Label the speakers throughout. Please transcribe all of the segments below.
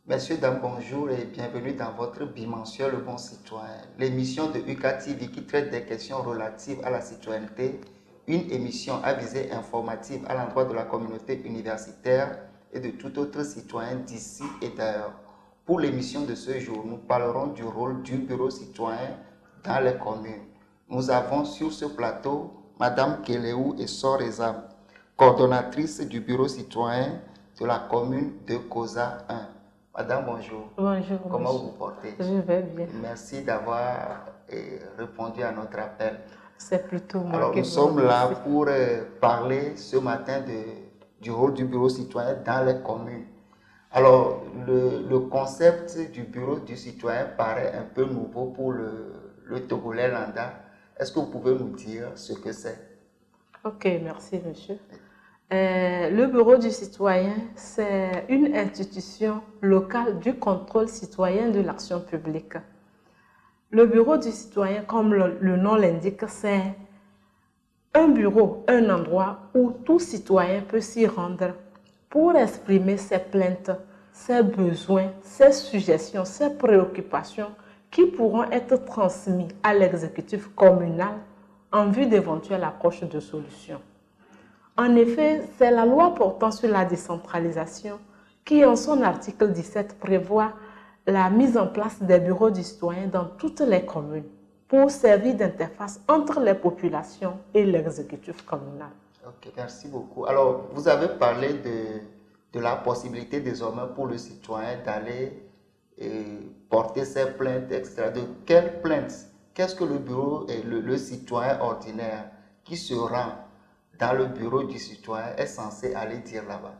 Speaker 1: Messieurs, dames, bonjour et bienvenue dans votre bimensuel Le Bon Citoyen, l'émission de UKTV qui traite des questions relatives à la citoyenneté, une émission à visée informative à l'endroit de la communauté universitaire et de tout autre citoyen d'ici et d'ailleurs. Pour l'émission de ce jour, nous parlerons du rôle du bureau citoyen dans les communes. Nous avons sur ce plateau Madame Keleou et Soreza, coordonnatrice du bureau citoyen de la commune de Koza 1. Madame, bonjour.
Speaker 2: Bonjour.
Speaker 1: Comment vous vous portez?
Speaker 2: Je vais bien.
Speaker 1: Merci d'avoir répondu à notre appel.
Speaker 2: C'est plutôt moi.
Speaker 1: Alors, nous sommes là pour parler ce matin du rôle du bureau citoyen dans les communes. Alors, le concept du bureau du citoyen paraît un peu nouveau pour le Togolais lambda. Est-ce que vous pouvez nous dire ce que c'est?
Speaker 2: Ok, merci monsieur. Le bureau du citoyen, c'est une institution locale du contrôle citoyen de l'action publique. Le bureau du citoyen, comme le nom l'indique, c'est un bureau, un endroit où tout citoyen peut s'y rendre pour exprimer ses plaintes, ses besoins, ses suggestions, ses préoccupations qui pourront être transmis à l'exécutif communal en vue d'éventuelles approches de solutions. En effet, c'est la loi portant sur la décentralisation qui, en son article 17, prévoit la mise en place des bureaux du citoyen dans toutes les communes pour servir d'interface entre les populations et l'exécutif communal.
Speaker 1: Ok, merci beaucoup. Alors, vous avez parlé de la possibilité désormais pour le citoyen d'aller porter ses plaintes, etc. De quelles plaintes? Qu'est-ce que le bureau et le citoyen ordinaire qui se rend dans le bureau du citoyen est censé aller dire là-bas?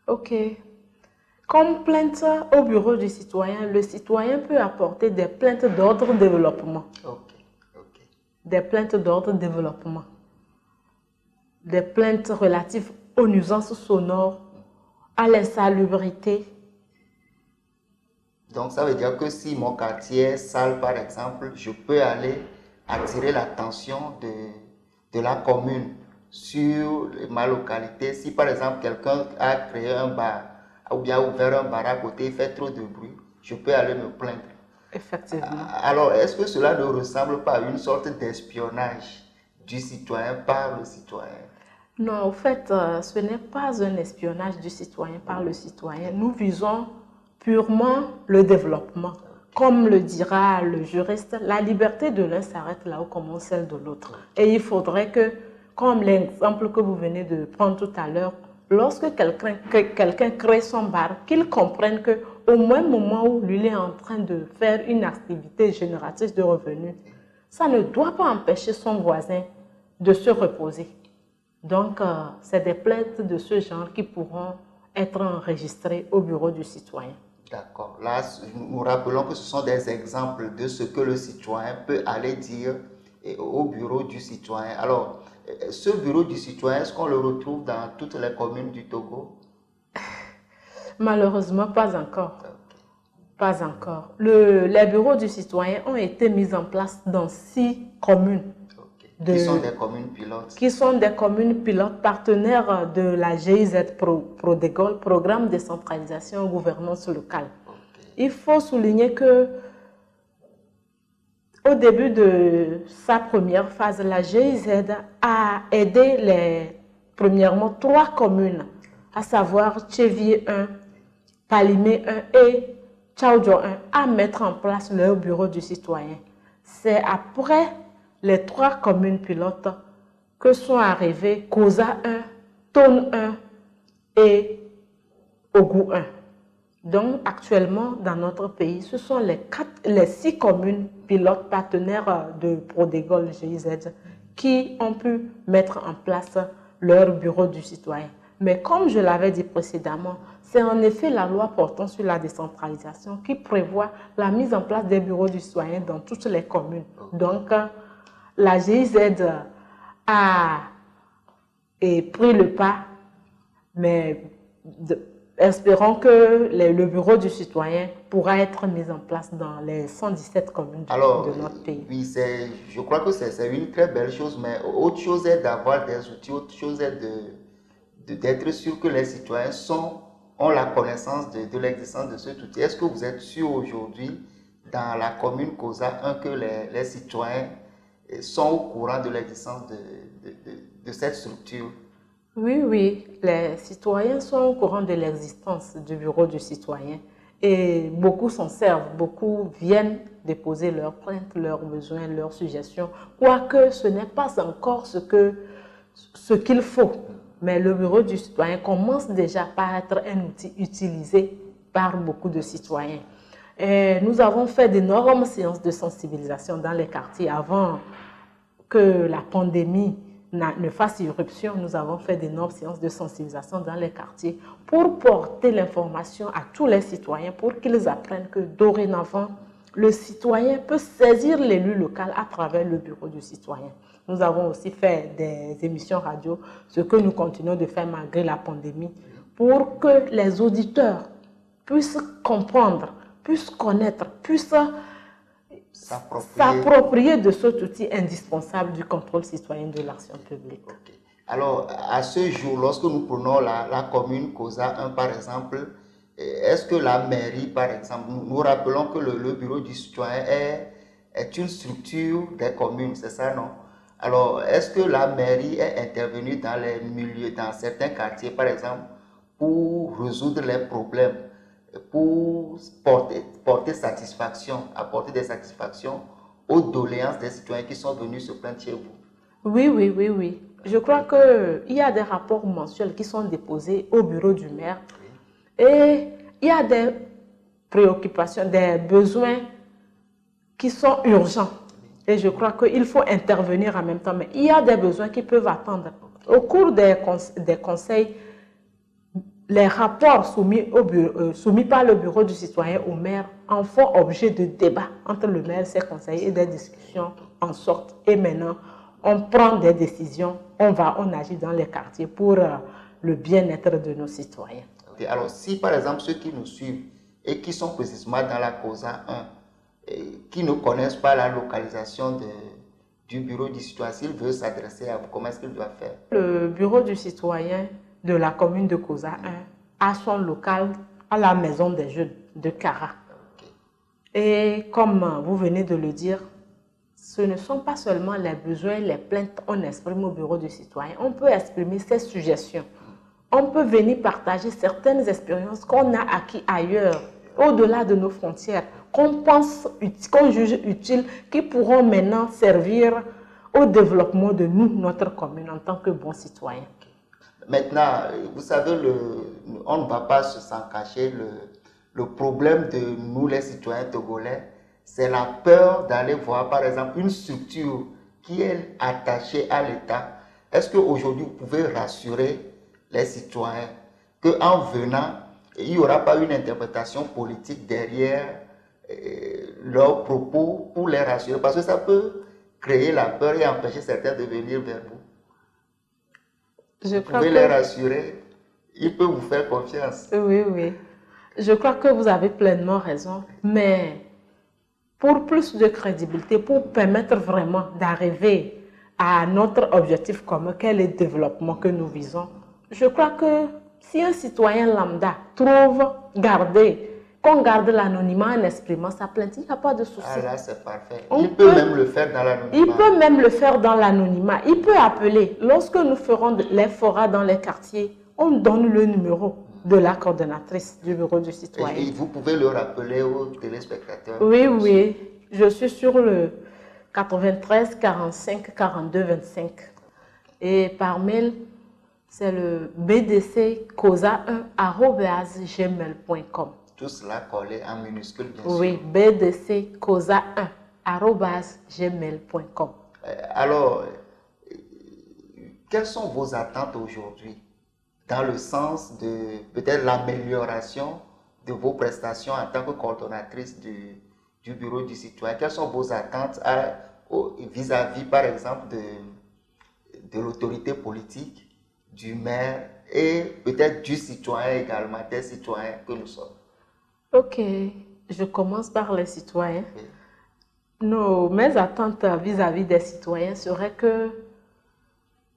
Speaker 2: Ok. Comme plainte au bureau du citoyen, le citoyen peut apporter des plaintes d'ordre développement.
Speaker 1: Ok.
Speaker 2: Des plaintes d'ordre développement. Des plaintes relatives aux nuisances sonores, à l'insalubrité.
Speaker 1: Donc, ça veut dire que si mon quartier est sale, par exemple, je peux aller attirer l'attention de la commune sur ma localité. Si, par exemple, quelqu'un a créé un bar ou bien ouvert un bar à côté, il fait trop de bruit, je peux aller me plaindre.
Speaker 2: Effectivement.
Speaker 1: Alors, est-ce que cela ne ressemble pas à une sorte d'espionnage du citoyen par le citoyen?
Speaker 2: Non, en fait, ce n'est pas un espionnage du citoyen par le citoyen. Nous visons purement le développement. Comme le dira le juriste, la liberté de l'un s'arrête là où commence celle de l'autre. Et il faudrait que, comme l'exemple que vous venez de prendre tout à l'heure, lorsque quelqu'un crée son bar, qu'il comprenne qu'au même moment où lui est en train de faire une activité génératrice de revenus, ça ne doit pas empêcher son voisin de se reposer. Donc, c'est des plaintes de ce genre qui pourront être enregistrées au bureau du citoyen.
Speaker 1: D'accord. Là, nous rappelons que ce sont des exemples de ce que le citoyen peut aller dire au bureau du citoyen. Alors, ce bureau du citoyen, est-ce qu'on le retrouve dans toutes les communes du Togo?
Speaker 2: Malheureusement, pas encore. Pas encore. Les bureaux du citoyen ont été mis en place dans 6 communes.
Speaker 1: Qui sont des communes pilotes?
Speaker 2: Qui sont des communes pilotes partenaires de la GIZ Prodégol, Programme de décentralisation et gouvernance locale. Il faut souligner que au début de sa première phase, la GIZ a aidé premièrement 3 communes, à savoir Tchévier 1, Palimé 1 et Tchaoudjo 1, à mettre en place leur bureau du citoyen. C'est après les 3 communes pilotes que sont arrivées Koza 1, Tone 1 et Ogou 1. Donc actuellement dans notre pays, ce sont les 6 communes pilotes partenaires de Prodégol GIZ qui ont pu mettre en place leur bureau du citoyen. Mais comme je l'avais dit précédemment, c'est en effet la loi portant sur la décentralisation qui prévoit la mise en place des bureaux du citoyen dans toutes les communes. Donc, la GIZ a pris le pas, mais espérons que le bureau du citoyen pourra être mis en place dans les 117 communes de notre pays.
Speaker 1: Oui, je crois que c'est une très belle chose, mais autre chose est d'avoir des outils, autre chose est d'être sûr que les citoyens sont ont la connaissance de l'existence de cet outil. Est-ce que vous êtes sûr aujourd'hui, dans la commune COSA 1, que les citoyens sont au courant de l'existence de cette structure?
Speaker 2: Oui, oui, les citoyens sont au courant de l'existence du bureau du citoyen et beaucoup s'en servent, beaucoup viennent déposer leurs plaintes, leurs besoins, leurs suggestions, quoique ce n'est pas encore ce qu'il faut. Mais le bureau du citoyen commence déjà par être un outil utilisé par beaucoup de citoyens. Et nous avons fait d'énormes séances de sensibilisation dans les quartiers avant que la pandémie ne fasse irruption. Nous avons fait d'énormes séances de sensibilisation dans les quartiers pour porter l'information à tous les citoyens, pour qu'ils apprennent que dorénavant, le citoyen peut saisir l'élu local à travers le bureau du citoyen. Nous avons aussi fait des émissions radio, ce que nous continuons de faire malgré la pandémie, pour que les auditeurs puissent comprendre, puissent connaître, puissent s'approprier de cet outil indispensable du contrôle citoyen de l'action publique.
Speaker 1: Okay. Alors, à ce jour, lorsque nous prenons la commune COSA 1, par exemple, est-ce que la mairie, par exemple, nous rappelons que le bureau du citoyen est une structure des communes, c'est ça, non? Alors, est-ce que la mairie est intervenue dans les milieux, dans certains quartiers, par exemple, pour résoudre les problèmes, pour porter satisfaction, apporter des satisfactions aux doléances des citoyens qui sont venus se plaindre chez vous?
Speaker 2: Oui, oui, oui, oui. Je crois qu'il y a des rapports mensuels qui sont déposés au bureau du maire. Et il y a des préoccupations, des besoins qui sont urgents. Et je crois qu'il faut intervenir en même temps. Mais il y a des besoins qui peuvent attendre. Au cours des conseils, les rapports soumis par le bureau du citoyen au maire en font objet de débats entre le maire et ses conseillers et des discussions en sorte. Et maintenant, on prend des décisions, on agit dans les quartiers pour le bien-être de nos citoyens.
Speaker 1: Okay. Alors, si par exemple ceux qui nous suivent et qui sont précisément dans la COSA 1, qui ne connaissent pas la localisation du bureau du citoyen, s'ils veulent s'adresser à vous, comment est-ce qu'ils doivent faire?
Speaker 2: Le bureau du citoyen de la commune de COSA 1 a son local à la maison des jeunes de Kara. Okay. Et comme vous venez de le dire, ce ne sont pas seulement les besoins, les plaintes qu'on exprime au bureau du citoyen. On peut exprimer ses suggestions. On peut venir partager certaines expériences qu'on a acquises ailleurs, au-delà de nos frontières, qu'on juge utiles, qui pourront maintenant servir au développement de notre commune en tant que bons citoyens.
Speaker 1: Maintenant, vous savez, on ne va pas s'en cacher, le problème de nous les citoyens togolais, c'est la peur d'aller voir par exemple une structure qui est attachée à l'État. Est-ce qu'aujourd'hui vous pouvez rassurer les citoyens qu'en venant, il n'y aura pas une interprétation politique derrière leurs propos pour les rassurer? Parce que ça peut créer la peur et empêcher certains de venir vers vous. Vous pouvez les rassurer, ils peuvent vous faire confiance.
Speaker 2: Oui, oui. Je crois que vous avez pleinement raison, mais pour plus de crédibilité, pour permettre vraiment d'arriver à notre objectif commun, quel est le développement que nous visons, je crois que si un citoyen lambda trouve qu'on garde l'anonymat en exprimant sa plainte, il n'y a pas de souci.
Speaker 1: Ah là, c'est parfait. Il peut même le faire dans l'anonymat.
Speaker 2: Il peut même le faire dans l'anonymat. Il peut appeler. Lorsque nous ferons les forats dans les quartiers, on donne le numéro de la coordonnatrice du bureau du citoyen.
Speaker 1: Et vous pouvez le rappeler aux téléspectateurs?
Speaker 2: Oui, oui. Je suis sur le 93 45 42 25. Et par mail, c'est le bdccosa1@gmail.com.
Speaker 1: Tout cela collé en minuscule, bien sûr.
Speaker 2: Oui, bdccosa1@gmail.com.
Speaker 1: Alors, quelles sont vos attentes aujourd'hui dans le sens de peut-être l'amélioration de vos prestations en tant que coordonnatrice du bureau du citoyen? Quelles sont vos attentes vis-à-vis, par exemple, de l'autorité politique, du maire et peut-être du citoyen également, des citoyens que nous sommes?
Speaker 2: Ok, je commence par les citoyens. Oui. Mes attentes vis-à-vis des citoyens seraient que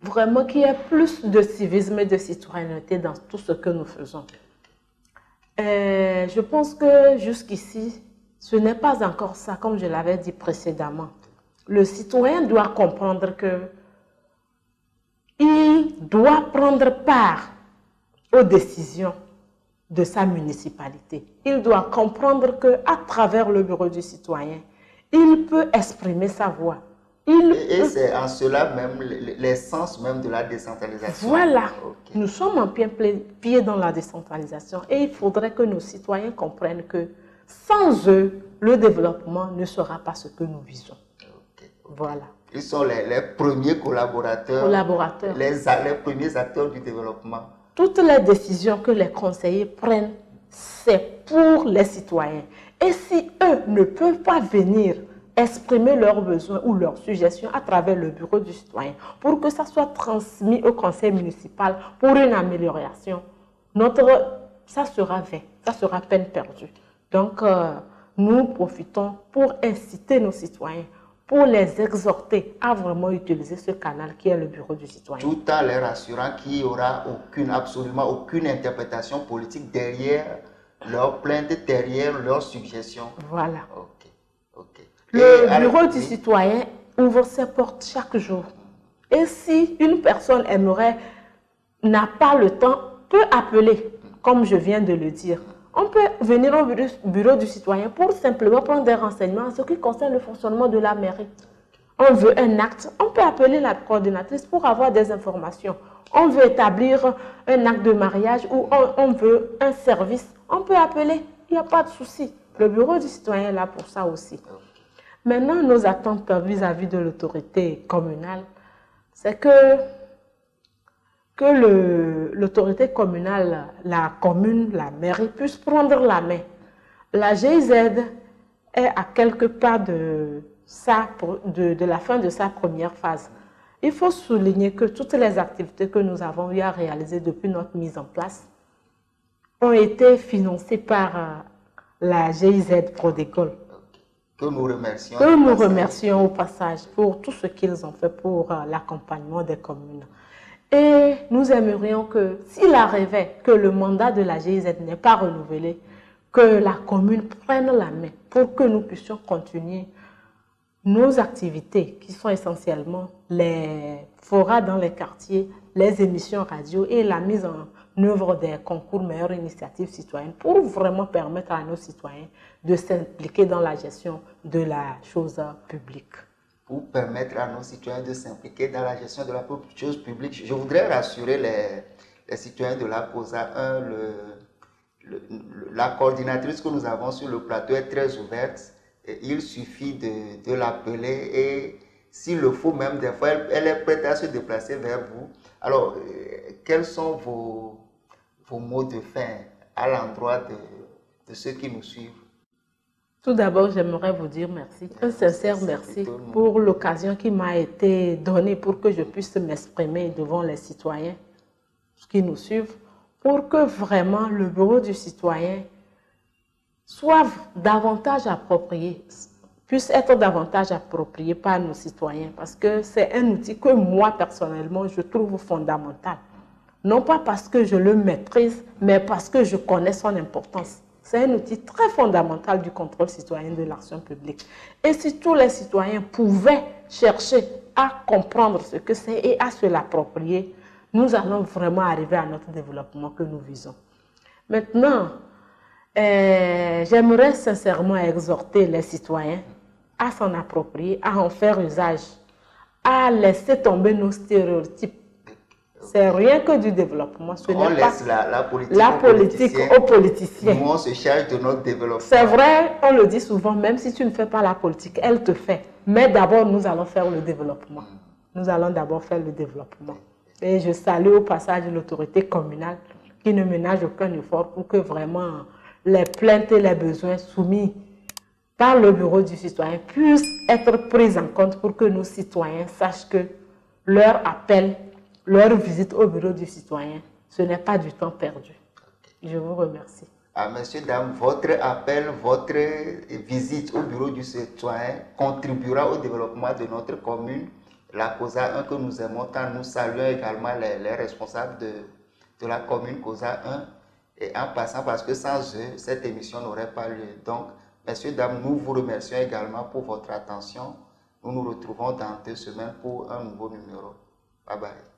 Speaker 2: vraiment qu'il y ait plus de civisme et de citoyenneté dans tout ce que nous faisons. Je pense que jusqu'ici, ce n'est pas encore ça, comme je l'avais dit précédemment. Le citoyen doit comprendre que il doit prendre part aux décisions de sa municipalité. Il doit comprendre qu'à travers le bureau du citoyen, il peut exprimer sa voix.
Speaker 1: Et c'est en cela même l'essence même de la décentralisation.
Speaker 2: Voilà, okay. Nous sommes en plein pied dans la décentralisation et il faudrait que nos citoyens comprennent que sans eux, le développement ne sera pas ce que nous visons.
Speaker 1: Okay.
Speaker 2: Voilà.
Speaker 1: Ils sont les premiers collaborateurs, les premiers acteurs du développement.
Speaker 2: Toutes les décisions que les conseillers prennent, c'est pour les citoyens. Et si eux ne peuvent pas venir exprimer leurs besoins ou leurs suggestions à travers le bureau du citoyen pour que ça soit transmis au conseil municipal pour une amélioration, ça sera vain, ça sera peine perdue. Donc, nous profitons pour inciter nos citoyens, pour les exhorter à vraiment utiliser ce canal qui est le bureau du citoyen.
Speaker 1: Tout en leur assurant qu'il n'y aura absolument aucune interprétation politique derrière leurs plaintes, derrière leurs suggestions.
Speaker 2: Voilà.
Speaker 1: Ok.
Speaker 2: Le bureau du citoyen ouvre ses portes chaque jour. Et si une personne n'a pas le temps, peut appeler, comme je viens de le dire. On peut venir au bureau du citoyen pour simplement prendre des renseignements en ce qui concerne le fonctionnement de la mairie. On veut un acte, on peut appeler la coordinatrice pour avoir des informations. On veut établir un acte de mariage ou on veut un service, on peut appeler, il n'y a pas de souci. Le bureau du citoyen est là pour ça aussi. Maintenant, nos attentes vis-à-vis de l'autorité communale, c'est que l'autorité communale, la commune, la mairie puisse prendre la main. La GIZ est à quelques pas de la fin de sa première phase. Il faut souligner que toutes les activités que nous avons eu à réaliser depuis notre mise en place ont été financées par la GIZ Prodécole.
Speaker 1: Que nous remercions.
Speaker 2: Que nous remercions au passage pour tout ce qu'ils ont fait pour l'accompagnement des communes. Et nous aimerions que, s'il arrivait que le mandat de la GIZ n'est pas renouvelé, que la commune prenne la main pour que nous puissions continuer nos activités qui sont essentiellement les forats dans les quartiers, les émissions radio et la mise en œuvre des concours meilleures initiatives citoyennes pour vraiment permettre à nos citoyens de s'impliquer dans la gestion de la chose publique.
Speaker 1: Pour permettre à nos citoyens de s'impliquer dans la gestion de la chose publique. Je voudrais rassurer les citoyens de la COSA 1. La coordinatrice que nous avons sur le plateau est très ouverte. Et il suffit de l'appeler et s'il le faut même des fois, elle est prête à se déplacer vers vous. Alors, quels sont vos mots de fin à l'endroit de ceux qui nous suivent?
Speaker 2: Tout d'abord, j'aimerais vous dire merci, un sincère merci pour l'occasion qui m'a été donnée pour que je puisse m'exprimer devant les citoyens qui nous suivent, pour que vraiment le bureau du citoyen soit davantage approprié, puisse être davantage approprié par nos citoyens, parce que c'est un outil que moi, personnellement, je trouve fondamental. Non pas parce que je le maîtrise, mais parce que je connais son importance. C'est un outil très fondamental du contrôle citoyen de l'action publique. Et si tous les citoyens pouvaient chercher à comprendre ce que c'est et à se l'approprier, nous allons vraiment arriver à notre développement que nous visons. Maintenant, j'aimerais sincèrement exhorter les citoyens à s'en approprier, à en faire usage, à laisser tomber nos stéréotypes. C'est rien que du développement.
Speaker 1: On laisse la
Speaker 2: politique aux politiciens.
Speaker 1: Nous, on se charge de notre développement.
Speaker 2: C'est vrai, on le dit souvent, même si tu ne fais pas la politique, elle te fait. Mais d'abord, nous allons faire le développement. Nous allons d'abord faire le développement. Et je salue au passage l'autorité communale qui ne ménage aucun effort pour que vraiment les plaintes et les besoins soumis par le bureau du citoyen puissent être pris en compte pour que nos citoyens sachent que leur appel, leur visite au bureau du citoyen, ce n'est pas du temps perdu. Je vous remercie.
Speaker 1: Messieurs, dames, votre appel, votre visite au bureau du citoyen contribuera au développement de notre commune, la COSA 1 que nous aimons tant. Nous saluons également les responsables de la commune COSA 1 et en passant, parce que sans eux, cette émission n'aurait pas lieu. Donc, messieurs, dames, nous vous remercions également pour votre attention. Nous nous retrouvons dans 2 semaines pour un nouveau numéro. Bye bye.